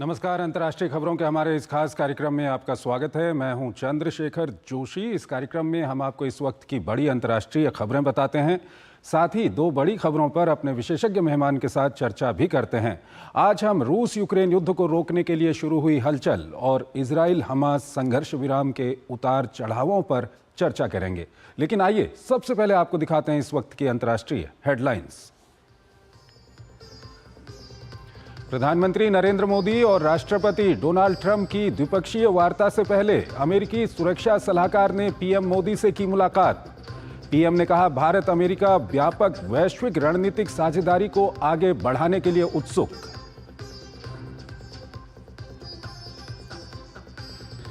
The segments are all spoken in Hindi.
नमस्कार। अंतर्राष्ट्रीय खबरों के हमारे इस खास कार्यक्रम में आपका स्वागत है। मैं हूं चंद्रशेखर जोशी। इस कार्यक्रम में हम आपको इस वक्त की बड़ी अंतर्राष्ट्रीय खबरें बताते हैं, साथ ही दो बड़ी खबरों पर अपने विशेषज्ञ मेहमान के साथ चर्चा भी करते हैं। आज हम रूस यूक्रेन युद्ध को रोकने के लिए शुरू हुई हलचल और इजराइल हमास संघर्ष विराम के उतार चढ़ावों पर चर्चा करेंगे। लेकिन आइए सबसे पहले आपको दिखाते हैं इस वक्त की अंतर्राष्ट्रीय हेडलाइंस। प्रधानमंत्री नरेंद्र मोदी और राष्ट्रपति डोनाल्ड ट्रंप की द्विपक्षीय वार्ता से पहले अमेरिकी सुरक्षा सलाहकार ने पीएम मोदी से की मुलाकात। पीएम ने कहा, भारत अमेरिका व्यापक वैश्विक रणनीतिक साझेदारी को आगे बढ़ाने के लिए उत्सुक।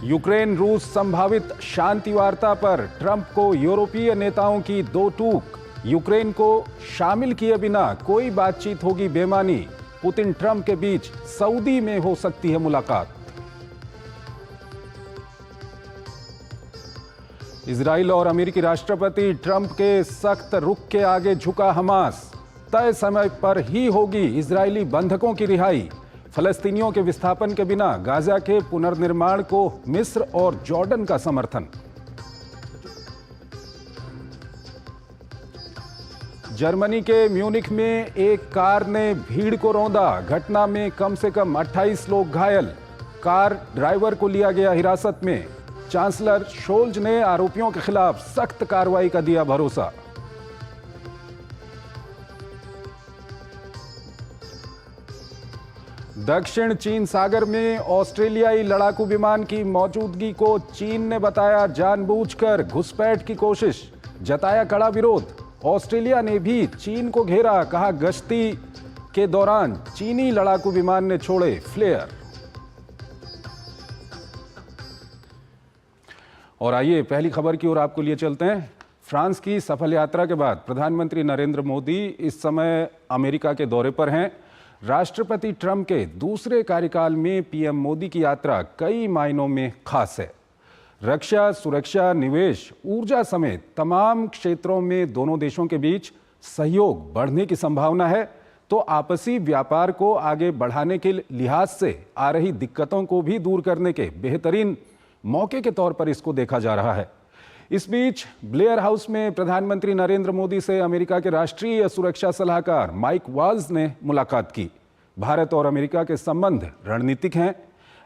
यूक्रेन रूस संभावित शांति वार्ता पर ट्रंप को यूरोपीय नेताओं की दो टूक। यूक्रेन को शामिल किए बिना कोई बातचीत होगी बेमानी। पुतिन ट्रंप के बीच सऊदी में हो सकती है मुलाकात। इजराइल और अमेरिकी राष्ट्रपति ट्रंप के सख्त रुख के आगे झुका हमास। तय समय पर ही होगी इजरायली बंधकों की रिहाई। फलस्तीनियों के विस्थापन के बिना गाजा के पुनर्निर्माण को मिस्र और जॉर्डन का समर्थन। जर्मनी के म्यूनिख में एक कार ने भीड़ को रौंदा। घटना में कम से कम 28 लोग घायल। कार ड्राइवर को लिया गया हिरासत में। चांसलर शोल्ज ने आरोपियों के खिलाफ सख्त कार्रवाई का दिया भरोसा। दक्षिण चीन सागर में ऑस्ट्रेलियाई लड़ाकू विमान की मौजूदगी को चीन ने बताया जानबूझकर घुसपैठ की कोशिश। जताया कड़ा विरोध। ऑस्ट्रेलिया ने भी चीन को घेरा। कहा, गश्ती के दौरान चीनी लड़ाकू विमान ने छोड़े फ्लेयर। और आइए पहली खबर की ओर आपको लिए चलते हैं। फ्रांस की सफल यात्रा के बाद प्रधानमंत्री नरेंद्र मोदी इस समय अमेरिका के दौरे पर हैं। राष्ट्रपति ट्रंप के दूसरे कार्यकाल में पीएम मोदी की यात्रा कई मायनों में खास है। रक्षा, सुरक्षा, निवेश, ऊर्जा समेत तमाम क्षेत्रों में दोनों देशों के बीच सहयोग बढ़ने की संभावना है, तो आपसी व्यापार को आगे बढ़ाने के लिहाज से आ रही दिक्कतों को भी दूर करने के बेहतरीन मौके के तौर पर इसको देखा जा रहा है। इस बीच ब्लेयर हाउस में प्रधानमंत्री नरेंद्र मोदी से अमेरिका के राष्ट्रीय सुरक्षा सलाहकार माइक वाल्ज ने मुलाकात की। भारत और अमेरिका के संबंध रणनीतिक हैं।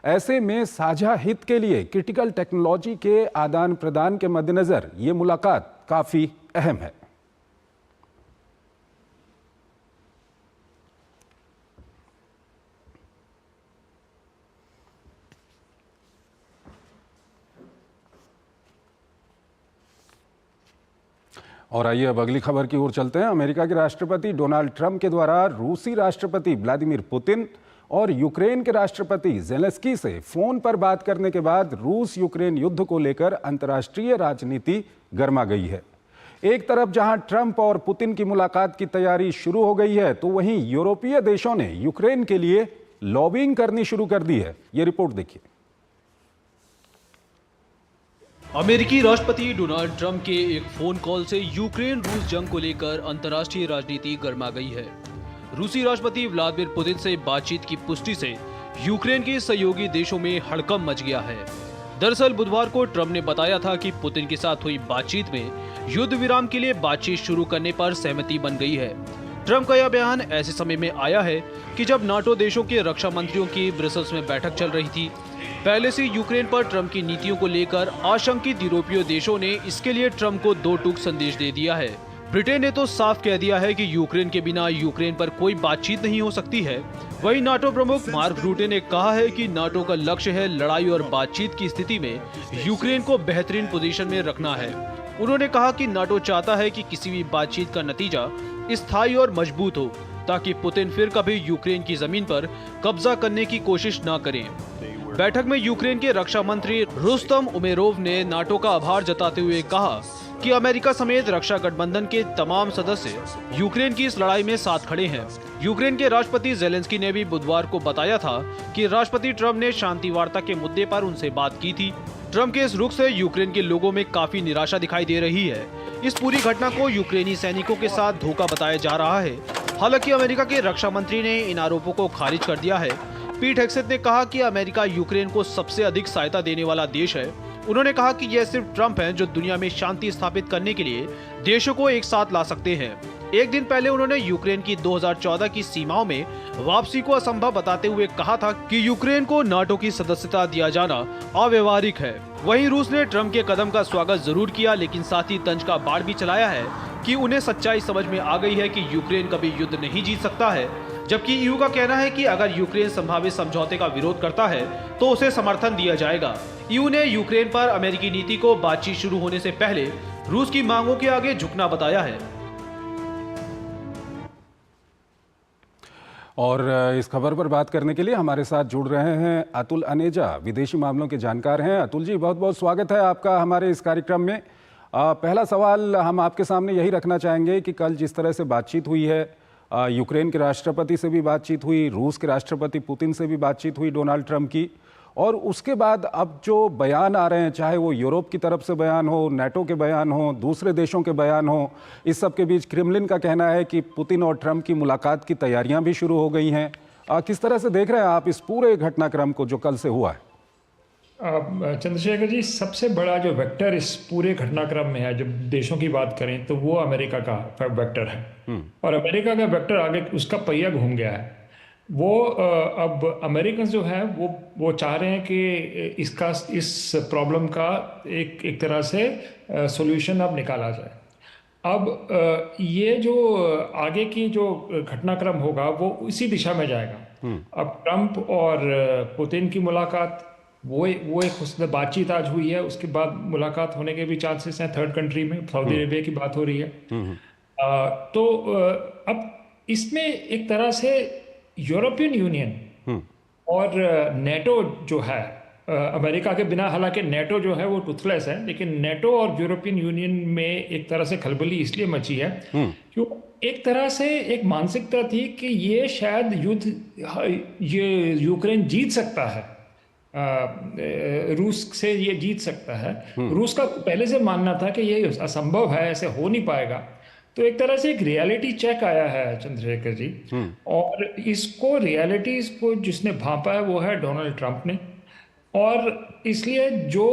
ऐसे में साझा हित के लिए क्रिटिकल टेक्नोलॉजी के आदान प्रदान के मद्देनजर ये मुलाकात काफी अहम है। और आइए अब अगली खबर की ओर चलते हैं। अमेरिका के राष्ट्रपति डोनाल्ड ट्रंप के द्वारा रूसी राष्ट्रपति व्लादिमीर पुतिन और यूक्रेन के राष्ट्रपति ज़ेलेंस्की से फोन पर बात करने के बाद रूस यूक्रेन युद्ध को लेकर अंतर्राष्ट्रीय राजनीति गर्मा गई है। एक तरफ जहां ट्रंप और पुतिन की मुलाकात की तैयारी शुरू हो गई है, तो वहीं यूरोपीय देशों ने यूक्रेन के लिए लॉबिंग करनी शुरू कर दी है। ये रिपोर्ट देखिए। अमेरिकी राष्ट्रपति डोनाल्ड ट्रंप के एक फोन कॉल से यूक्रेन रूस जंग को लेकर अंतर्राष्ट्रीय राजनीति गर्मा गई है। रूसी राष्ट्रपति व्लादिमीर पुतिन से बातचीत की पुष्टि से यूक्रेन के सहयोगी देशों में हड़कंप मच गया है। दरअसल बुधवार को ट्रंप ने बताया था कि पुतिन के साथ हुई बातचीत में युद्ध विराम के लिए बातचीत शुरू करने पर सहमति बन गई है। ट्रंप का यह बयान ऐसे समय में आया है कि जब नाटो देशों के रक्षा मंत्रियों की ब्रसेल्स में बैठक चल रही थी। पहले से यूक्रेन पर ट्रंप की नीतियों को लेकर आशंकित यूरोपीय देशों ने इसके लिए ट्रंप को दो टूक संदेश दे दिया है। ब्रिटेन ने तो साफ कह दिया है कि यूक्रेन के बिना यूक्रेन पर कोई बातचीत नहीं हो सकती है। वहीं नाटो प्रमुख मार्क रूटे ने कहा है कि नाटो का लक्ष्य है लड़ाई और बातचीत की स्थिति में यूक्रेन को बेहतरीन पोजीशन में रखना है। उन्होंने कहा कि नाटो चाहता है कि किसी भी बातचीत का नतीजा स्थायी और मजबूत हो, ताकि पुतिन फिर कभी यूक्रेन की जमीन पर कब्जा करने की कोशिश न करें। बैठक में यूक्रेन के रक्षा मंत्री रुस्तम उमेरोव ने नाटो का आभार जताते हुए कहा कि अमेरिका समेत रक्षा गठबंधन के तमाम सदस्य यूक्रेन की इस लड़ाई में साथ खड़े हैं। यूक्रेन के राष्ट्रपति ज़ेलेंस्की ने भी बुधवार को बताया था कि राष्ट्रपति ट्रंप ने शांति वार्ता के मुद्दे पर उनसे बात की थी। ट्रंप के इस रुख से यूक्रेन के लोगों में काफी निराशा दिखाई दे रही है। इस पूरी घटना को यूक्रेनी सैनिकों के साथ धोखा बताया जा रहा है। हालांकि अमेरिका के रक्षा मंत्री ने इन आरोपों को खारिज कर दिया है। पीट हेग्सेथ ने कहा कि अमेरिका यूक्रेन को सबसे अधिक सहायता देने वाला देश है। उन्होंने कहा कि यह सिर्फ ट्रंप हैं जो दुनिया में शांति स्थापित करने के लिए देशों को एक साथ ला सकते हैं। एक दिन पहले उन्होंने यूक्रेन की 2014 की सीमाओं में वापसी को असंभव बताते हुए कहा था कि यूक्रेन को नाटो की सदस्यता दिया जाना अव्यवहारिक है। वहीं रूस ने ट्रंप के कदम का स्वागत जरूर किया, लेकिन साथ ही तंज का बाढ़ भी चलाया है कि उन्हें सच्चाई समझ में आ गई है कि यूक्रेन कभी युद्ध नहीं जीत सकता है। जबकि ईयू का कहना है कि अगर यूक्रेन संभावित समझौते का विरोध करता है तो उसे समर्थन दिया जाएगा। ईयू ने यूक्रेन पर अमेरिकी नीति को बातचीत शुरू होने से पहले रूस की मांगों के आगे झुकना बताया है। और इस खबर पर बात करने के लिए हमारे साथ जुड़ रहे हैं अतुल अनेजा, विदेशी मामलों के जानकार हैं। अतुल जी, बहुत बहुत स्वागत है आपका हमारे इस कार्यक्रम में। पहला सवाल हम आपके सामने यही रखना चाहेंगे कि कल जिस तरह से बातचीत हुई है, यूक्रेन के राष्ट्रपति से भी बातचीत हुई, रूस के राष्ट्रपति पुतिन से भी बातचीत हुई डोनाल्ड ट्रंप की, और उसके बाद अब जो बयान आ रहे हैं, चाहे वो यूरोप की तरफ से बयान हो, नाटो के बयान हो, दूसरे देशों के बयान हो, इस सब के बीच क्रेमलिन का कहना है कि पुतिन और ट्रंप की मुलाकात की तैयारियां भी शुरू हो गई हैं। किस तरह से देख रहे हैं आप इस पूरे घटनाक्रम को जो कल से हुआ है? चंद्रशेखर जी, सबसे बड़ा जो वेक्टर इस पूरे घटनाक्रम में है, जब देशों की बात करें तो वो अमेरिका का वेक्टर है। और अमेरिका का वेक्टर आगे उसका पहिया घूम गया है। वो अब अमेरिकन जो है वो चाह रहे हैं कि इस प्रॉब्लम का एक तरह से सॉल्यूशन अब निकाला जाए। अब ये जो आगे की जो घटनाक्रम होगा वो इसी दिशा में जाएगा। अब ट्रंप और पुतिन की मुलाकात, वो एक उसमें बातचीत आज हुई है, उसके बाद मुलाकात होने के भी चांसेस हैं थर्ड कंट्री में, सऊदी अरेबिया की बात हो रही है। तो अब इसमें एक तरह से यूरोपियन यूनियन और नेटो जो है, अमेरिका के बिना, हालांकि नेटो जो है वो टूथलेस है, लेकिन नेटो और यूरोपियन यूनियन में एक तरह से खलबली इसलिए मची है क्यों एक तरह से एक मानसिकता थी कि ये शायद ये यूक्रेन जीत सकता है, रूस से ये जीत सकता है। रूस का पहले से मानना था कि ये असंभव है, ऐसे हो नहीं पाएगा। तो एक तरह से एक रियलिटी चेक आया है चंद्रशेखर जी, और इसको रियलिटीज को जिसने भांपा है वो है डोनाल्ड ट्रंप ने। और इसलिए जो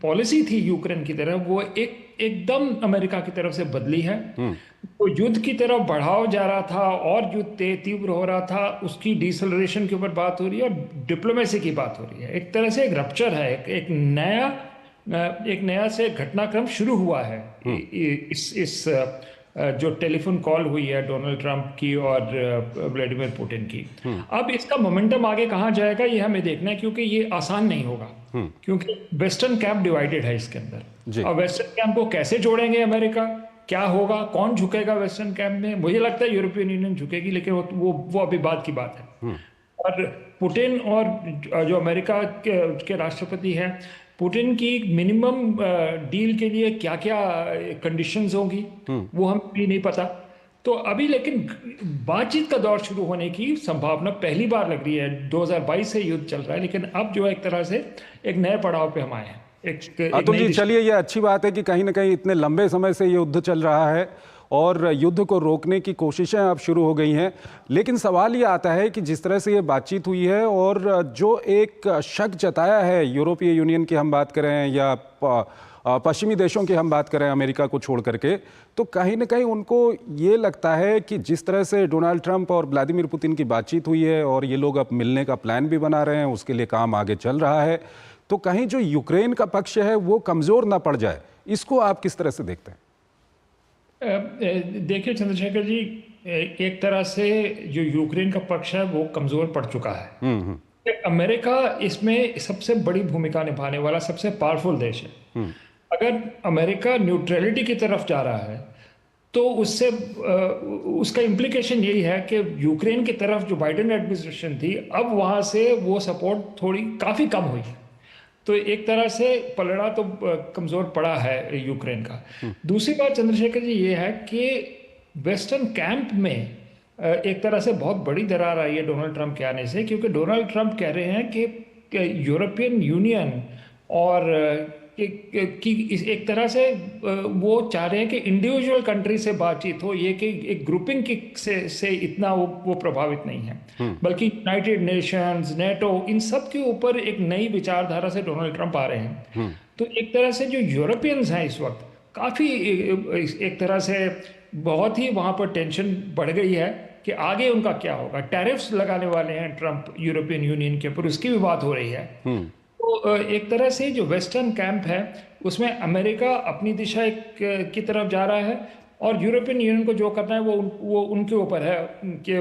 पॉलिसी थी यूक्रेन की तरफ वो एकदम अमेरिका की तरफ से बदली है। तो युद्ध की तरफ बढ़ाव जा रहा था और युद्ध तीव्र हो रहा था, उसकी डिसलरेशन के ऊपर बात हो रही है और डिप्लोमेसी की बात हो रही है। एक तरह से एक रप्चर है, एक नया से घटनाक्रम शुरू हुआ है। इस जो टेलीफोन कॉल हुई है डोनाल्ड ट्रंप की और व्लादिमीर पुतिन की। अब इसका मोमेंटम आगे कहाँ जाएगा ये हमें देखना है, क्योंकि ये आसान नहीं होगा, क्योंकि वेस्टर्न कैंप डिवाइडेड है इसके अंदर। और वेस्टर्न कैंप को कैसे जोड़ेंगे अमेरिका, क्या होगा, कौन झुकेगा वेस्टर्न कैंप में? मुझे लगता है यूरोपियन यूनियन झुकेगी, लेकिन वो अभी बाद की बात है। और पुतिन और जो अमेरिका के राष्ट्रपति हैं, पुतिन की मिनिमम डील के लिए क्या क्या कंडीशंस होंगी वो हमें भी नहीं पता। तो अभी लेकिन बातचीत का दौर शुरू होने की संभावना पहली बार लग रही है। 2022 से युद्ध चल रहा है, लेकिन अब जो एक तरह से एक नए पड़ाव पे हम आए हैं। अतुल जी, चलिए, ये अच्छी बात है कि कहीं ना कहीं इतने लंबे समय से ये युद्ध चल रहा है और युद्ध को रोकने की कोशिशें अब शुरू हो गई हैं। लेकिन सवाल ये आता है कि जिस तरह से ये बातचीत हुई है और जो एक शक जताया है यूरोपीय यूनियन की हम बात करें या पश्चिमी देशों की हम बात करें अमेरिका को छोड़ करके, तो कहीं ना कहीं उनको ये लगता है कि जिस तरह से डोनाल्ड ट्रंप और व्लादिमीर पुतिन की बातचीत हुई है और ये लोग अब मिलने का प्लान भी बना रहे हैं, उसके लिए काम आगे चल रहा है, तो कहीं जो यूक्रेन का पक्ष है वो कमज़ोर ना पड़ जाए। इसको आप किस तरह से देखते हैं? देखिए चंद्रशेखर जी, एक तरह से जो यूक्रेन का पक्ष है वो कमजोर पड़ चुका है। अमेरिका इसमें सबसे बड़ी भूमिका निभाने वाला सबसे पावरफुल देश है। अगर अमेरिका न्यूट्रलिटी की तरफ जा रहा है तो उससे उसका इम्प्लीकेशन यही है कि यूक्रेन की तरफ जो बाइडेन एडमिनिस्ट्रेशन थी, अब वहां से वो सपोर्ट काफी कम हुई है। तो एक तरह से पलड़ा तो कमजोर पड़ा है यूक्रेन का। दूसरी बात चंद्रशेखर जी ये है कि वेस्टर्न कैंप में एक तरह से बहुत बड़ी दरार आई है डोनाल्ड ट्रंप के आने से, क्योंकि डोनाल्ड ट्रंप कह रहे हैं कि यूरोपियन यूनियन और कि एक तरह से वो चाह रहे हैं कि इंडिविजुअल कंट्री से बातचीत हो, ये कि एक ग्रुपिंग की से इतना वो प्रभावित नहीं है, बल्कि यूनाइटेड नेशंस, नेटो, इन सब के ऊपर एक नई विचारधारा से डोनाल्ड ट्रंप आ रहे हैं। तो एक तरह से जो यूरोपियंस हैं इस वक्त काफ़ी एक तरह से बहुत ही वहाँ पर टेंशन बढ़ गई है कि आगे उनका क्या होगा। टैरिफ्स लगाने वाले हैं ट्रंप यूरोपियन यूनियन के ऊपर, उसकी भी बात हो रही है। तो एक तरह से जो वेस्टर्न कैंप है उसमें अमेरिका अपनी दिशा की तरफ जा रहा है, और यूरोपियन यूनियन को जो करना है वो उनके ऊपर है कि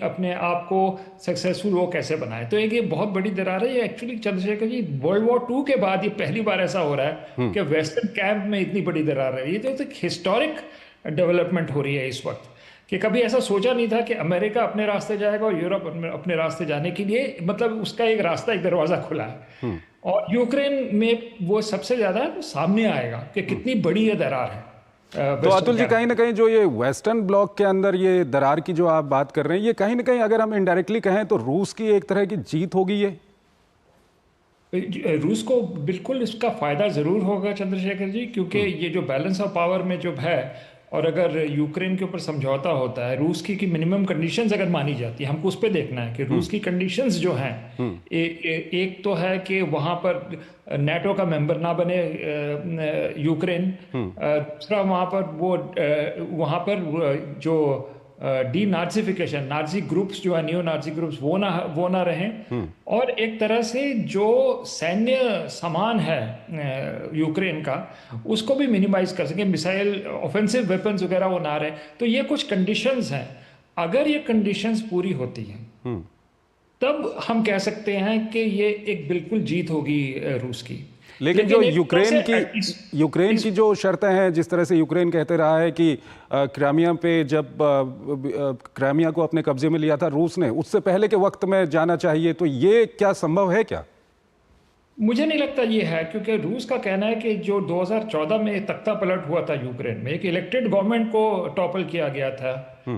अपने आप को सक्सेसफुल वो कैसे बनाए। तो एक ये बहुत बड़ी दरार है। ये actually Chandrashekhar ji world war 2 के बाद ये पहली बार ऐसा हो रहा है कि वेस्टर्न कैंप में इतनी बड़ी दरार है। ये तो एक हिस्टोरिक डेवलपमेंट हो रही है इस वक्त, कि कभी ऐसा सोचा नहीं था कि अमेरिका अपने रास्ते जाएगा और यूरोप अपने रास्ते जाने के लिए, मतलब उसका एक रास्ता, एक दरवाजा खुला है। और यूक्रेन में वो सबसे ज्यादा सामने आएगा कि कितनी बड़ी ये दरार है। तो अतुल जी, कहीं ना कहीं जो ये वेस्टर्न ब्लॉक के अंदर ये दरार की जो आप बात कर रहे हैं, ये कहीं ना कहीं अगर हम इनडायरेक्टली कहें तो रूस की एक तरह की जीत होगी। ये रूस को बिल्कुल इसका फायदा जरूर होगा चंद्रशेखर जी, क्योंकि ये जो बैलेंस ऑफ पावर में जो है, और अगर यूक्रेन के ऊपर समझौता होता है, रूस की मिनिमम कंडीशंस अगर मानी जाती है, हमको उस पर देखना है कि रूस की कंडीशंस जो हैं, एक तो है कि वहाँ पर नेटो का मेंबर ना बने यूक्रेन, दूसरा वहाँ पर जो डीनाज़िफिकेशन, नाज़ी ग्रुप्स जो है, नियो नाज़ी ग्रुप्स, वो ना रहें, और एक तरह से जो सैन्य सामान है यूक्रेन का उसको भी मिनिमाइज कर सकें, मिसाइल ऑफेंसिव वेपन्स वगैरह वो ना रहे। तो ये कुछ कंडीशंस हैं। अगर ये कंडीशंस पूरी होती हैं तब हम कह सकते हैं कि ये एक बिल्कुल जीत होगी रूस की। लेकिन जो यूक्रेन की जो शर्तें हैं, जिस तरह से यूक्रेन कहते रहा है कि क्राइमिया पे जब क्राइमिया को अपने कब्जे में लिया था रूस ने, उससे पहले के वक्त में जाना चाहिए, तो ये क्या संभव है क्या? मुझे नहीं लगता ये है, क्योंकि रूस का कहना है कि जो 2014 में तख्ता पलट हुआ था यूक्रेन में, एक इलेक्टेड गवर्नमेंट को टॉपल किया गया था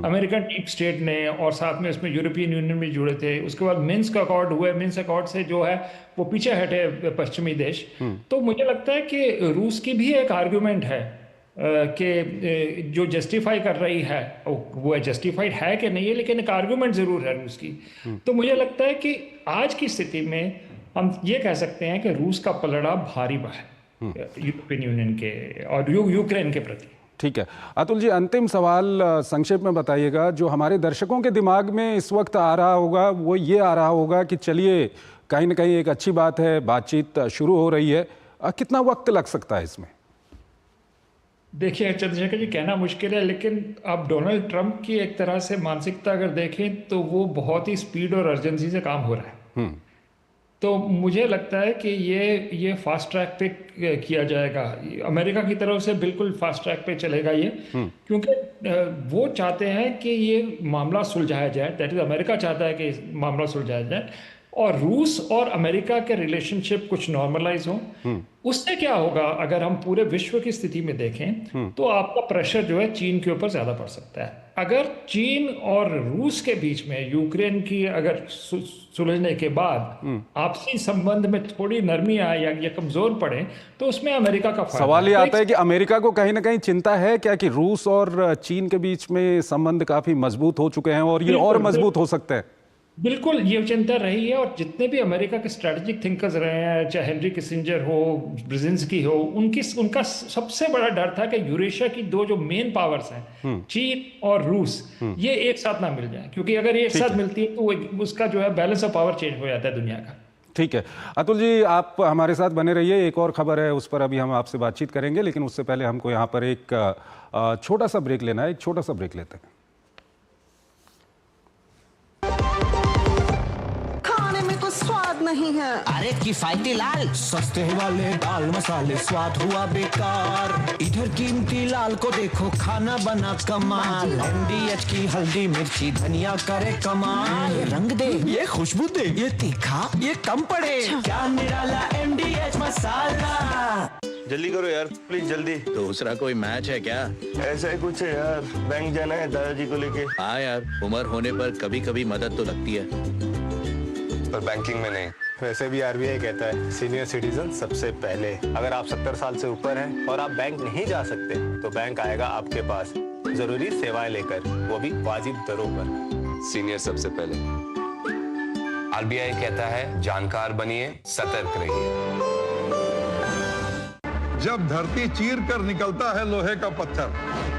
अमेरिकन डीप स्टेट ने, और साथ में उसमें यूरोपियन यूनियन भी जुड़े थे। उसके बाद मिन्स्क अकॉर्ड हुए, मिन्स्क अकॉर्ड से जो है वो पीछे हटे पश्चिमी देश। तो मुझे लगता है कि रूस की भी एक आर्ग्यूमेंट है कि जो जस्टिफाई कर रही है, वो जस्टिफाइड है कि नहीं है, लेकिन एक आर्ग्यूमेंट जरूर है रूस की। तो मुझे लगता है कि आज की स्थिति में हम ये कह सकते हैं कि रूस का पलड़ा भारी है यूरोपियन यूनियन के और यूक्रेन के प्रति। ठीक है अतुल जी, अंतिम सवाल संक्षेप में बताइएगा। जो हमारे दर्शकों के दिमाग में इस वक्त आ रहा होगा वो ये आ रहा होगा कि चलिए कहीं ना कहीं एक अच्छी बात है, बातचीत शुरू हो रही है, कितना वक्त लग सकता है इसमें? देखिए चंद्रशेखर जी, कहना मुश्किल है, लेकिन आप डोनाल्ड ट्रंप की एक तरह से मानसिकता अगर देखें तो वो बहुत ही स्पीड और अर्जेंसी से काम हो रहा है। तो मुझे लगता है कि ये फास्ट ट्रैक पे किया जाएगा। अमेरिका की तरफ से बिल्कुल फास्ट ट्रैक पे चलेगा ये, क्योंकि वो चाहते हैं कि ये मामला सुलझाया जाए। दैट इज, अमेरिका चाहता है कि मामला सुलझाया जाए और रूस और अमेरिका के रिलेशनशिप कुछ नॉर्मलाइज हो। उससे क्या होगा, अगर हम पूरे विश्व की स्थिति में देखें तो आपका प्रेशर जो है चीन के ऊपर ज्यादा पड़ सकता है। अगर चीन और रूस के बीच में यूक्रेन की अगर सुलझने के बाद आपसी संबंध में थोड़ी नरमी आए या कमजोर पड़े तो उसमें अमेरिका का फायदा। सवाल ये आता है कि अमेरिका को कहीं ना कहीं चिंता है क्या कि रूस और चीन के बीच में संबंध काफी मजबूत हो चुके हैं और ये और मजबूत हो सकते हैं? बिल्कुल ये चिंता रही है, और जितने भी अमेरिका के स्ट्रैटेजिक थिंकर्स रहे हैं, चाहे हेनरी किसिंजर हो, ब्रेजिंस्की हो, उनका सबसे बड़ा डर था कि यूरेशिया की दो जो मेन पावर्स हैं, चीन और रूस, ये एक साथ ना मिल जाए, क्योंकि अगर ये एक साथ मिलती है तो उसका जो है बैलेंस ऑफ पावर चेंज हो जाता है दुनिया का। ठीक है अतुल जी, आप हमारे साथ बने रहिए। एक और खबर है, उस पर अभी हम आपसे बातचीत करेंगे, लेकिन उससे पहले हमको यहाँ पर एक छोटा सा ब्रेक लेना है। एक छोटा सा ब्रेक लेते हैं। स्वाद नहीं है, अरे किफायती लाल सस्ते वाले दाल मसाले, स्वाद हुआ बेकार। इधर कीमती लाल को देखो, खाना बना कमाल। MDH की हल्दी मिर्ची धनिया करे कमाल। रंग दे, ये खुशबू दे, ये तीखा, ये कम पड़े। क्या निराला MDH मसाला। जल्दी करो यार प्लीज, जल्दी। दूसरा कोई मैच है क्या? ऐसा ही कुछ है यार, बैंक जाना है दादाजी को लेके। हाँ यार, उम्र होने पर कभी कभी मदद तो लगती है। पर बैंकिंग में नहीं। वैसे भी आरबीआई कहता है सीनियर सिटीजन सबसे पहले। अगर आप 70 साल से ऊपर हैं और आप बैंक नहीं जा सकते तो बैंक आएगा आपके पास जरूरी सेवाएं लेकर, वो भी वाजिब दरों पर। सीनियर सबसे पहले। आरबीआई कहता है जानकार बनिए, सतर्क रहिए। जब धरती चीर कर निकलता है लोहे का पत्थर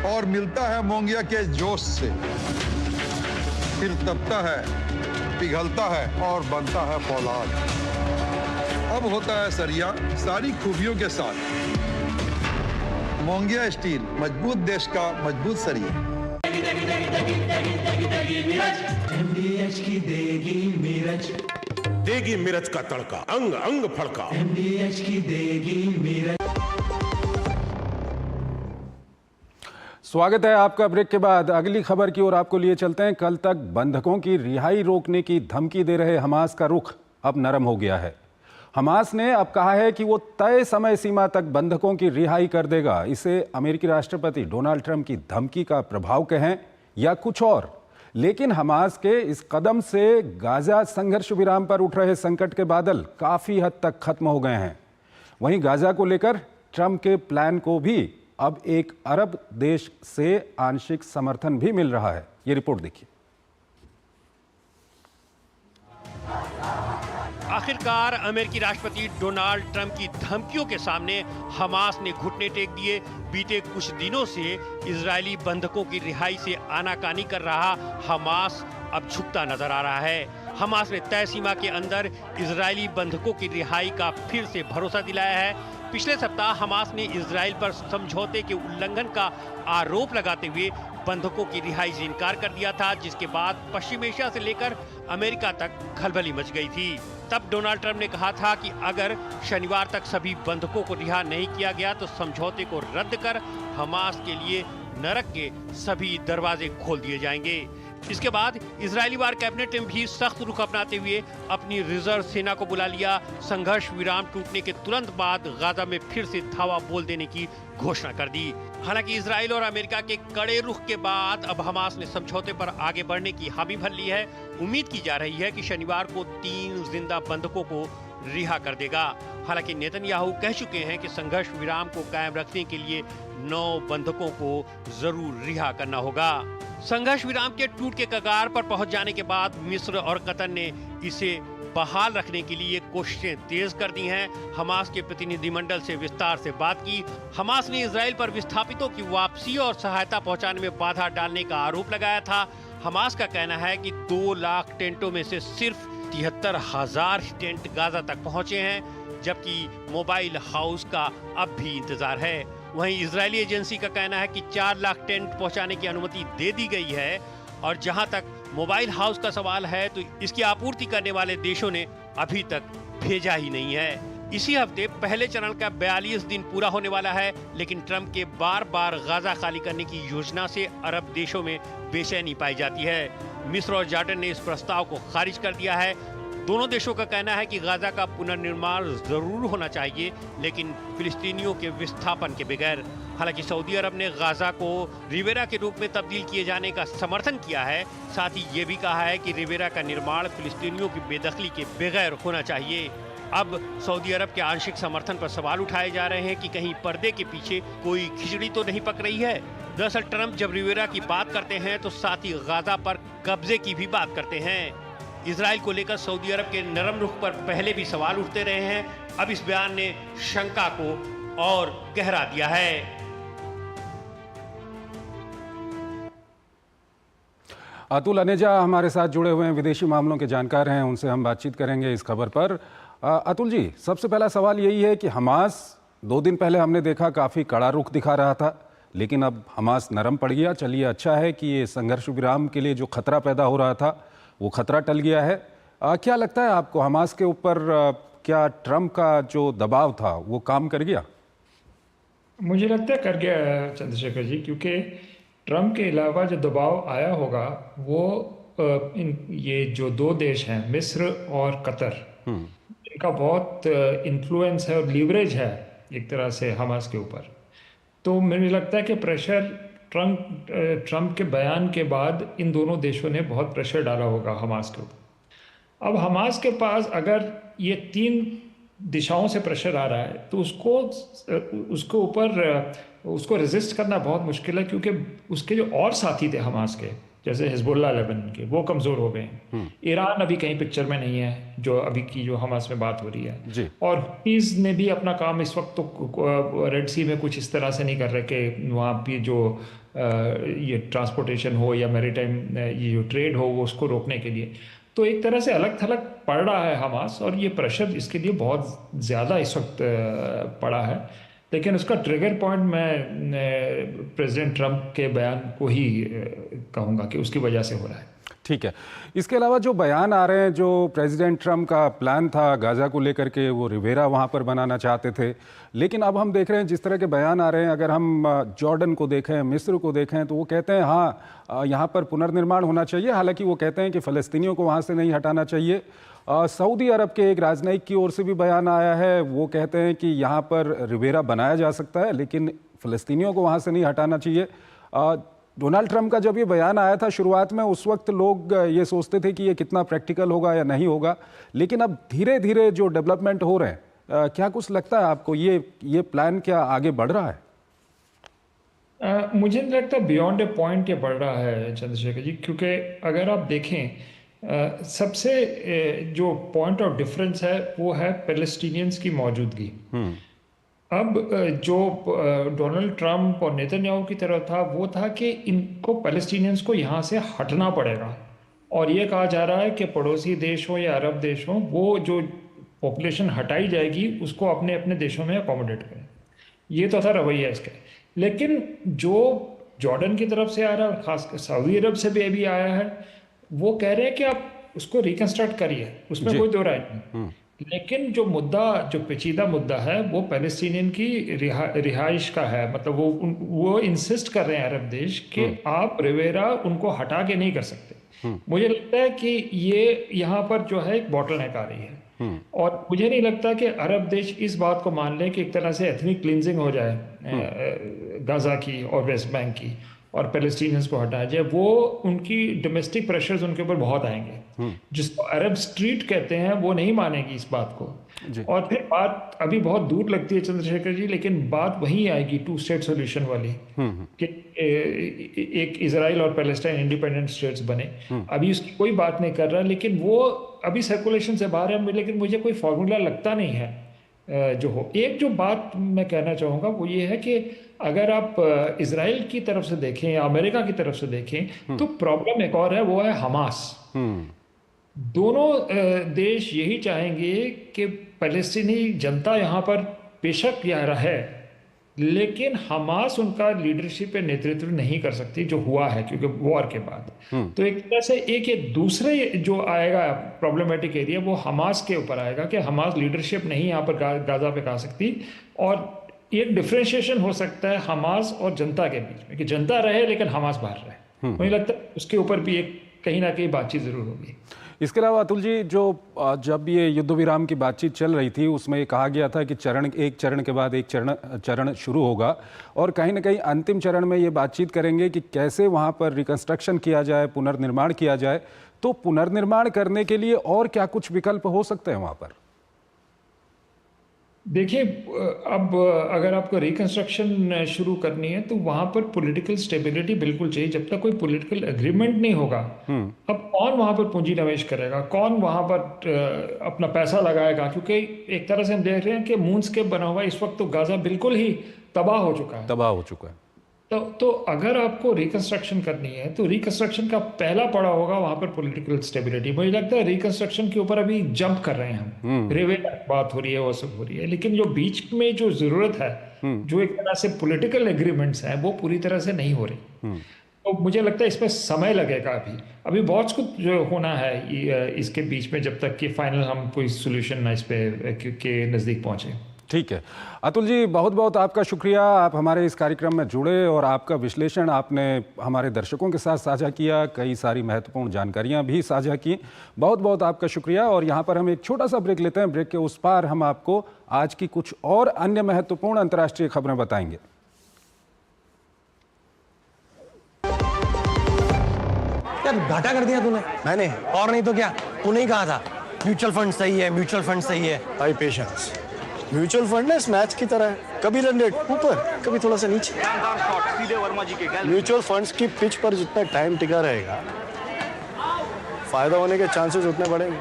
और मिलता है मोंगिया के जोश से, फिर तपता है, पिघलता है और बनता है फौलाद। अब होता है सरिया सारी खूबियों के साथ। मोंगिया स्टील, मजबूत देश का मजबूत सरिया। MDH की देगी मिर्च, देगी मिर्च का तड़का, अंग अंग फड़का। MDH की देगी मिर्च। स्वागत है आपका ब्रेक के बाद। अगली खबर की ओर आपको लिए चलते हैं। कल तक बंधकों की रिहाई रोकने की धमकी दे रहे हमास का रुख अब नरम हो गया है। हमास ने अब कहा है कि वो तय समय सीमा तक बंधकों की रिहाई कर देगा। इसे अमेरिकी राष्ट्रपति डोनाल्ड ट्रंप की धमकी का प्रभाव कहें या कुछ और, लेकिन हमास के इस कदम से गाजा संघर्ष विराम पर उठ रहे संकट के बादल काफी हद तक खत्म हो गए हैं। वहीं गाजा को लेकर ट्रंप के प्लान को भी अब एक अरब देश से आंशिक समर्थन भी मिल रहा है। ये रिपोर्ट देखिए। आखिरकार अमेरिकी राष्ट्रपति डोनाल्ड ट्रंप की धमकियों के सामने हमास ने घुटने टेक दिए। बीते कुछ दिनों से इजरायली बंधकों की रिहाई से आनाकानी कर रहा हमास अब झुकता नजर आ रहा है। हमास ने तय सीमा के अंदर इजरायली बंधकों की रिहाई का फिर से भरोसा दिलाया है। पिछले सप्ताह हमास ने इजराइल पर समझौते के उल्लंघन का आरोप लगाते हुए बंधकों की रिहाई से इनकार कर दिया था, जिसके बाद पश्चिम एशिया से लेकर अमेरिका तक खलबली मच गई थी। तब डोनाल्ड ट्रंप ने कहा था कि अगर शनिवार तक सभी बंधकों को रिहा नहीं किया गया तो समझौते को रद्द कर हमास के लिए नरक के सभी दरवाजे खोल दिए जाएंगे। इसके बाद इजरायली वार कैबिनेट ने भी सख्त रुख अपनाते हुए अपनी रिजर्व सेना को बुला लिया। संघर्ष विराम टूटने के तुरंत बाद गाजा में फिर से धावा बोल देने की घोषणा कर दी। हालांकि इजराइल और अमेरिका के कड़े रुख के बाद अब हमास ने समझौते पर आगे बढ़ने की हामी भर ली है। उम्मीद की जा रही है कि शनिवार को 3 जिंदा बंधकों को रिहा कर देगा। हालांकि नेतन्याहू कह चुके हैं कि संघर्ष विराम को कायम रखने के लिए 9 बंधकों को जरूर रिहा करना होगा। संघर्ष विराम के टूट के कगार पर पहुंच जाने के बाद मिस्र और कतर ने इसे बहाल रखने के लिए कोशिशें तेज कर दी हैं। हमास के प्रतिनिधिमंडल से विस्तार से बात की। हमास ने इजराइल पर विस्थापितों की वापसी और सहायता पहुंचाने में बाधा डालने का आरोप लगाया था। हमास का कहना है कि 2 लाख टेंटों में से सिर्फ 73,000 टेंट गाजा तक पहुंचे हैं, जबकि मोबाइल हाउस का अब भी इंतजार है। वहीं इजरायली एजेंसी का कहना है कि 4 लाख टेंट पहुंचाने की अनुमति दे दी गई है और जहां तक मोबाइल हाउस का सवाल है तो इसकी आपूर्ति करने वाले देशों ने अभी तक भेजा ही नहीं है। इसी हफ्ते पहले चरण का 42 दिन पूरा होने वाला है, लेकिन ट्रंप के बार बार गाजा खाली करने की योजना से अरब देशों में बेचैनी पाई जाती है। मिस्र और जॉर्डन ने इस प्रस्ताव को खारिज कर दिया है। दोनों देशों का कहना है कि गाजा का पुनर्निर्माण जरूर होना चाहिए, लेकिन फिलिस्तीनियों के विस्थापन के बगैर। हालांकि सऊदी अरब ने गाजा को रिवेरा के रूप में तब्दील किए जाने का समर्थन किया है। साथ ही ये भी कहा है कि रिवेरा का निर्माण फिलिस्तीनियों की बेदखली के बगैर होना चाहिए। अब सऊदी अरब के आंशिक समर्थन पर सवाल उठाए जा रहे हैं कि कहीं पर्दे के पीछे कोई खिचड़ी तो नहीं पक रही है। दरअसल ट्रंप जब रिवेरा की बात करते हैं तो साथ ही गाजा पर कब्जे की भी बात करते हैं। इजराइल को लेकर सऊदी अरब के नरम रुख पर पहले भी सवाल उठते रहे हैं। अब इस बयान ने शंका को और गहरा दिया है। अतुल अनेजा हमारे साथ जुड़े हुए हैं, विदेशी मामलों के जानकार हैं, उनसे हम बातचीत करेंगे इस खबर पर। अतुल जी, सबसे पहला सवाल यही है कि हमास 2 दिन पहले हमने देखा काफ़ी कड़ा रुख दिखा रहा था, लेकिन अब हमास नरम पड़ गया। चलिए, अच्छा है कि ये संघर्ष विराम के लिए जो खतरा पैदा हो रहा था वो खतरा टल गया है। क्या लगता है आपको, हमास के ऊपर क्या ट्रंप का जो दबाव था वो काम कर गया? मुझे लगता है कर गया है चंद्रशेखर जी, क्योंकि ट्रंप के अलावा जो दबाव आया होगा वो ये जो 2 देश हैं, मिस्र और कतर, इनका बहुत इन्फ्लुएंस है और लीवरेज है एक तरह से हमास के ऊपर। तो मुझे लगता है कि प्रेशर ट्रंप के बयान के बाद इन दोनों देशों ने बहुत प्रेशर डाला होगा हमास के ऊपर। अब हमास के पास अगर ये 3 दिशाओं से प्रेशर आ रहा है तो उसको ऊपर उसको रेजिस्ट करना बहुत मुश्किल है, क्योंकि उसके जो और साथी थे हमास के, जैसे हिजबुल्लाह लेबनान के, वो कमज़ोर हो गए हैं। ईरान अभी कहीं पिक्चर में नहीं है, जो अभी की जो हमास में बात हो रही है जी। और हुतीज़ ने भी अपना काम इस वक्त तो रेड सी में कुछ इस तरह से नहीं कर रहे कि वहाँ भी जो ये ट्रांसपोर्टेशन हो या मैरीटाइम ये जो ट्रेड हो वो उसको रोकने के लिए। तो एक तरह से अलग थलग पड़ रहा है हमास, और ये प्रेशर इसके लिए बहुत ज़्यादा इस वक्त पड़ा है। लेकिन उसका ट्रिगर पॉइंट मैं प्रेसिडेंट ट्रंप के बयान को ही कहूँगा कि उसकी वजह से हो रहा है। ठीक है, इसके अलावा जो बयान आ रहे हैं, जो प्रेसिडेंट ट्रंप का प्लान था गाज़ा को लेकर के, वो रिवेरा वहाँ पर बनाना चाहते थे, लेकिन अब हम देख रहे हैं जिस तरह के बयान आ रहे हैं, अगर हम जॉर्डन को देखें, मिस्र को देखें, तो वो कहते हैं हाँ यहाँ पर पुनर्निर्माण होना चाहिए। हालांकि वो कहते हैं कि फ़लस्तीनियों को वहाँ से नहीं हटाना चाहिए। सऊदी अरब के एक राजनयिक की ओर से भी बयान आया है, वो कहते हैं कि यहाँ पर रिवेरा बनाया जा सकता है लेकिन फ़लस्तीनियों को वहाँ से नहीं हटाना चाहिए। डोनाल्ड ट्रंप का जब ये बयान आया था शुरुआत में, उस वक्त लोग ये सोचते थे कि ये कितना प्रैक्टिकल होगा या नहीं होगा, लेकिन अब धीरे धीरे जो डेवलपमेंट हो रहे हैं, क्या कुछ लगता है आपको ये प्लान क्या आगे बढ़ रहा है? मुझे नहीं लगता बियॉन्ड ए पॉइंट ये बढ़ रहा है चंद्रशेखर जी, क्योंकि अगर आप देखें सबसे जो पॉइंट ऑफ डिफरेंस है वो है पैलेस्टीनियंस की मौजूदगी। अब जो डोनाल्ड ट्रंप और नेतन्याहू की तरफ था वो था कि इनको पैलेस्टीनियंस को यहाँ से हटना पड़ेगा, और ये कहा जा रहा है कि पड़ोसी देश हो या अरब देश हो, वो जो पॉपुलेशन हटाई जाएगी उसको अपने अपने देशों में अकोमोडेट करें। ये तो था रवैया इसका। लेकिन जो जॉर्डन की तरफ से आ रहा है, खास सऊदी अरब से भी अभी आया है, वो कह रहे हैं कि आप उसको रिकंस्ट्रक्ट करिए, उसमें कोई दो राय नहीं। लेकिन जो मुद्दा, जो पेचीदा मुद्दा है वो पैलेस्टीनियन की रिहाइश का है। मतलब वो इंसिस्ट कर रहे हैं अरब देश कि आप रिवेरा उनको हटा के नहीं कर सकते। मुझे लगता है कि ये यहाँ पर जो है एक बॉटलनेक आ रही है, और मुझे नहीं लगता कि अरब देश इस बात को मान लें कि एक तरह से एथनिक क्लींजिंग हो जाए गाजा की और वेस्ट बैंक की, और पैलेस्टीनियंस को हटाया जाए। वो उनकी डोमेस्टिक प्रेशर्स उनके ऊपर बहुत आएंगे, जिसको अरब स्ट्रीट कहते हैं, वो नहीं मानेगी इस बात को। और फिर बात अभी बहुत दूर लगती है चंद्रशेखर जी, लेकिन बात वहीं आएगी 2 स्टेट सॉल्यूशन वाली, कि एक इजराइल और पैलेस्टाइन इंडिपेंडेंट स्टेट्स बने। अभी उसकी कोई बात नहीं कर रहा, लेकिन वो अभी सर्कुलेशन से बाहर है, लेकिन मुझे कोई फॉर्मूला लगता नहीं है जो हो। एक जो बात मैं कहना चाहूँगा वो ये है कि अगर आप इजराइल की तरफ से देखें या अमेरिका की तरफ से देखें तो प्रॉब्लम एक और है, वो है हमास। दोनों देश यही चाहेंगे कि पैलेस्टीनी जनता यहाँ पर बेशक यहाँ रहे, लेकिन हमास उनका लीडरशिप या नेतृत्व नहीं कर सकती, जो हुआ है क्योंकि वॉर के बाद। तो एक तरह से एक ये दूसरे जो आएगा प्रॉब्लमेटिक एरिया वो हमास के ऊपर आएगा कि हमास लीडरशिप नहीं यहाँ पर गाजा पे कर सकती, और एक डिफरेंशिएशन हो सकता है हमास और जनता के बीच में, कि जनता रहे लेकिन हमास बाहर रहे। मुझे लगता है उसके ऊपर भी एक कहीं ना कहीं बातचीत जरूर होगी। इसके अलावा अतुल जी, जो जब ये युद्ध विराम की बातचीत चल रही थी उसमें ये कहा गया था कि एक चरण के बाद एक चरण शुरू होगा, और कहीं ना कहीं अंतिम चरण में ये बातचीत करेंगे कि कैसे वहाँ पर रिकंस्ट्रक्शन किया जाए, पुनर्निर्माण किया जाए। तो पुनर्निर्माण करने के लिए और क्या कुछ विकल्प हो सकते हैं वहाँ पर? देखिए, अब अगर आपको रिकंस्ट्रक्शन शुरू करनी है तो वहाँ पर पॉलिटिकल स्टेबिलिटी बिल्कुल चाहिए। जब तक कोई पॉलिटिकल एग्रीमेंट नहीं होगा, अब कौन वहाँ पर पूंजी निवेश करेगा, कौन वहाँ पर अपना पैसा लगाएगा? क्योंकि एक तरह से हम देख रहे हैं कि मूनस्केप बना हुआ है इस वक्त, तो गाजा बिल्कुल ही तबाह हो चुका है। तो अगर आपको रिकंस्ट्रक्शन करनी है तो रिकंस्ट्रक्शन का पहला पड़ा होगा वहां पर पॉलिटिकल स्टेबिलिटी। मुझे लगता है रिकंस्ट्रक्शन के ऊपर अभी जंप कर रहे हैं हम, रेवेरा बात हो रही है, वो सब हो रही है, लेकिन जो बीच में जो जरूरत है, जो एक तरह से पॉलिटिकल एग्रीमेंट्स हैं, वो पूरी तरह से नहीं हो रही। तो मुझे लगता है इसमें समय लगेगा। अभी बहुत कुछ जो होना है इसके बीच में, जब तक कि फाइनल हम कोई सोल्यूशन इस पे के नज़दीक पहुंचे। ठीक है अतुल जी, बहुत बहुत आपका शुक्रिया। आप हमारे इस कार्यक्रम में जुड़े और आपका विश्लेषण आपने हमारे दर्शकों के साथ साझा किया, कई सारी महत्वपूर्ण जानकारियां भी साझा की। बहुत बहुत आपका शुक्रिया। और यहाँ पर हम एक छोटा सा ब्रेक लेते हैं। ब्रेक के उस पार हम आपको आज की कुछ और अन्य महत्वपूर्ण अंतर्राष्ट्रीय खबरें बताएंगे। घाटा कर दिया तूने। मैंने और नहीं तो क्या। तूने ही कहा था म्यूचुअल फंड सही है, म्यूचुअल फंड सही है। भाई पेशेंस, म्यूचुअल फंड इस मैच की तरह है, कभी रन रेट ऊपर कभी थोड़ा सा नीचे। सीधे वर्मा जी के म्यूचुअल फंड्स की पिच पर जितना टाइम टिका रहेगा, फायदा होने के चांसेस उतने बढ़ेंगे।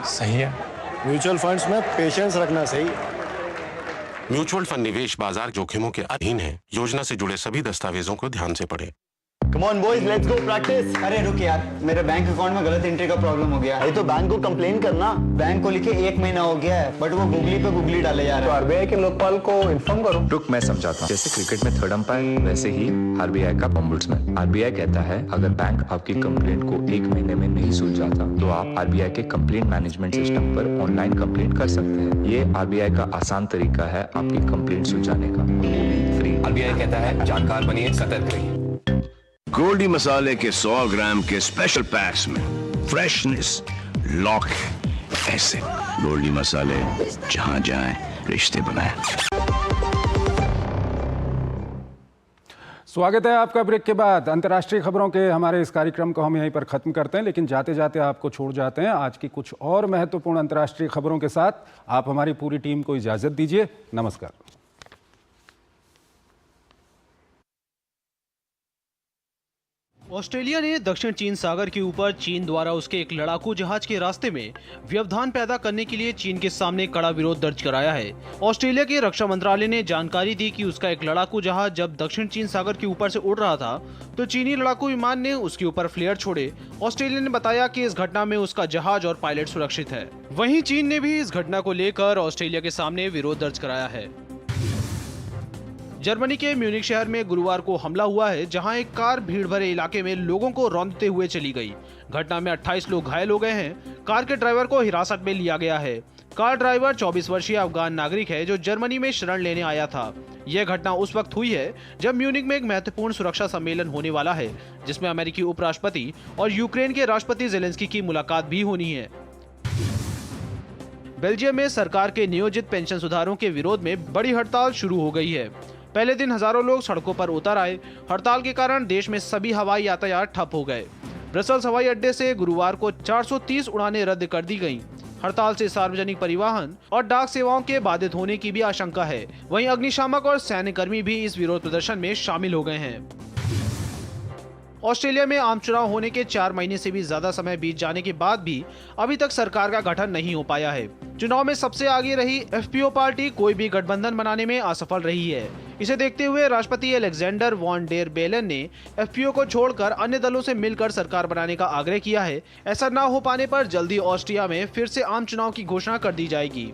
सही है। म्यूचुअल फंड्स में पेशेंस रखना सही है। म्यूचुअल फंड निवेश बाजार जोखिमों के अधीन है। योजना से जुड़े सभी दस्तावेजों को ध्यान से पढ़ें। Come on boys, let's go practice. अरे रुक यार, मेरे बैंक अकाउंट में गलत एंट्री का प्रॉब्लम हो गया। अरे तो बैंक को कंप्लेन करना। बैंक को लिखे 1 महीना हो गया है, बट वो गूगली पे गूगली डाले जा रहे हैं। तो आरबीआई के लोकपाल को इन्फॉर्म करो। रुक, मैं समझाता हूँ। जैसे क्रिकेट में थर्ड अंपायर, वैसे ही आरबीआई का ओम्बुड्समैन। आरबीआई कहता है अगर बैंक आपकी कंप्लेंट को 1 महीने में नहीं सुलझाता तो आप आरबीआई के कंप्लेंट मैनेजमेंट सिस्टम पर ऑनलाइन कंप्लेंट कर सकते हैं। ये आरबीआई का आसान तरीका है आपकी कंप्लेंट सुलझाने का, फ्री। आरबीआई कहता है जानकार बनिए, सतर्क रहिए। गोल्डी मसाले के 100 ग्राम के स्पेशल पैक्स में फ्रेशनेस लॉक है। ऐसे गोल्डी मसाले जहां जाएं रिश्ते बनाएं। स्वागत है आपका ब्रेक के बाद। अंतर्राष्ट्रीय खबरों के हमारे इस कार्यक्रम को हम यहीं पर खत्म करते हैं, लेकिन जाते जाते आपको छोड़ जाते हैं आज की कुछ और महत्वपूर्ण अंतर्राष्ट्रीय खबरों के साथ। आप हमारी पूरी टीम को इजाजत दीजिए। नमस्कार। ऑस्ट्रेलिया ने दक्षिण चीन सागर के ऊपर चीन द्वारा उसके एक लड़ाकू जहाज के रास्ते में व्यवधान पैदा करने के लिए चीन के सामने कड़ा विरोध दर्ज कराया है। ऑस्ट्रेलिया के रक्षा मंत्रालय ने जानकारी दी कि उसका एक लड़ाकू जहाज जब दक्षिण चीन सागर के ऊपर से उड़ रहा था तो चीनी लड़ाकू विमान ने उसके ऊपर फ्लेयर छोड़े। ऑस्ट्रेलिया ने बताया कि इस घटना में उसका जहाज और पायलट सुरक्षित है। वहीं चीन ने भी इस घटना को लेकर ऑस्ट्रेलिया के सामने विरोध दर्ज कराया है। जर्मनी के म्यूनिख शहर में गुरुवार को हमला हुआ है, जहां एक कार भीड़ भरे इलाके में लोगों को रौंदते हुए चली गई। घटना में 28 लोग घायल हो गए हैं। कार के ड्राइवर को हिरासत में लिया गया है। कार ड्राइवर 24 वर्षीय अफगान नागरिक है जो जर्मनी में शरण लेने आया था। यह घटना उस वक्त हुई है जब म्यूनिख में एक महत्वपूर्ण सुरक्षा सम्मेलन होने वाला है, जिसमें अमेरिकी उपराष्ट्रपति और यूक्रेन के राष्ट्रपति जेलेंस्की की मुलाकात भी होनी है। बेल्जियम में सरकार के नियोजित पेंशन सुधारों के विरोध में बड़ी हड़ताल शुरू हो गई है। पहले दिन हजारों लोग सड़कों पर उतर आए। हड़ताल के कारण देश में सभी हवाई यातायात ठप हो गए। ब्रसेल्स हवाई अड्डे से गुरुवार को 430 उड़ानें रद्द कर दी गईं। हड़ताल से सार्वजनिक परिवहन और डाक सेवाओं के बाधित होने की भी आशंका है। वहीं अग्निशामक और सैन्य कर्मी भी इस विरोध प्रदर्शन में शामिल हो गए हैं। ऑस्ट्रेलिया में आम चुनाव होने के 4 महीने से भी ज्यादा समय बीत जाने के बाद भी अभी तक सरकार का गठन नहीं हो पाया है। चुनाव में सबसे आगे रही एफपीओ पार्टी कोई भी गठबंधन बनाने में असफल रही है। इसे देखते हुए राष्ट्रपति अलेक्जेंडर वॉन डेर बेलन ने एफपीओ को छोड़कर अन्य दलों से मिलकर सरकार बनाने का आग्रह किया है। ऐसा न हो पाने पर जल्दी ऑस्ट्रिया में फिर से आम चुनाव की घोषणा कर दी जाएगी।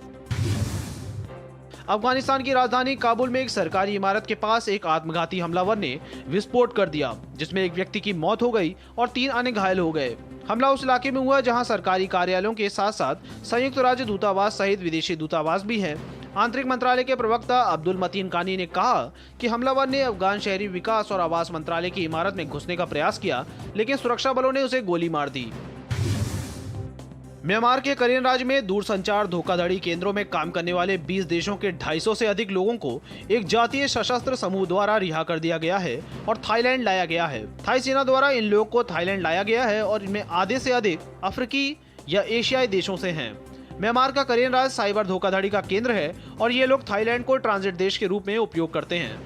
अफगानिस्तान की राजधानी काबुल में एक सरकारी इमारत के पास एक आत्मघाती हमलावर ने विस्फोट कर दिया, जिसमें एक व्यक्ति की मौत हो गई और 3 अन्य घायल हो गए। हमला उस इलाके में हुआ जहां सरकारी कार्यालयों के साथ साथ संयुक्त राज्य दूतावास सहित विदेशी दूतावास भी हैं। आंतरिक मंत्रालय के प्रवक्ता अब्दुल मतीन कानी ने कहा कि हमलावर ने अफगान शहरी विकास और आवास मंत्रालय की इमारत में घुसने का प्रयास किया, लेकिन सुरक्षा बलों ने उसे गोली मार दी। म्यांमार के करेन राज्य में दूरसंचार धोखाधड़ी केंद्रों में काम करने वाले 20 देशों के 250 से अधिक लोगों को एक जातीय सशस्त्र समूह द्वारा रिहा कर दिया गया है और थाईलैंड लाया गया है। थाई सेना द्वारा इन लोगों को थाईलैंड लाया गया है और इनमें आधे से अधिक अफ्रीकी या एशियाई देशों से हैं। म्यांमार का करेन राज्य साइबर धोखाधड़ी का केंद्र है और ये लोग थाईलैंड को ट्रांजिट देश के रूप में उपयोग करते हैं।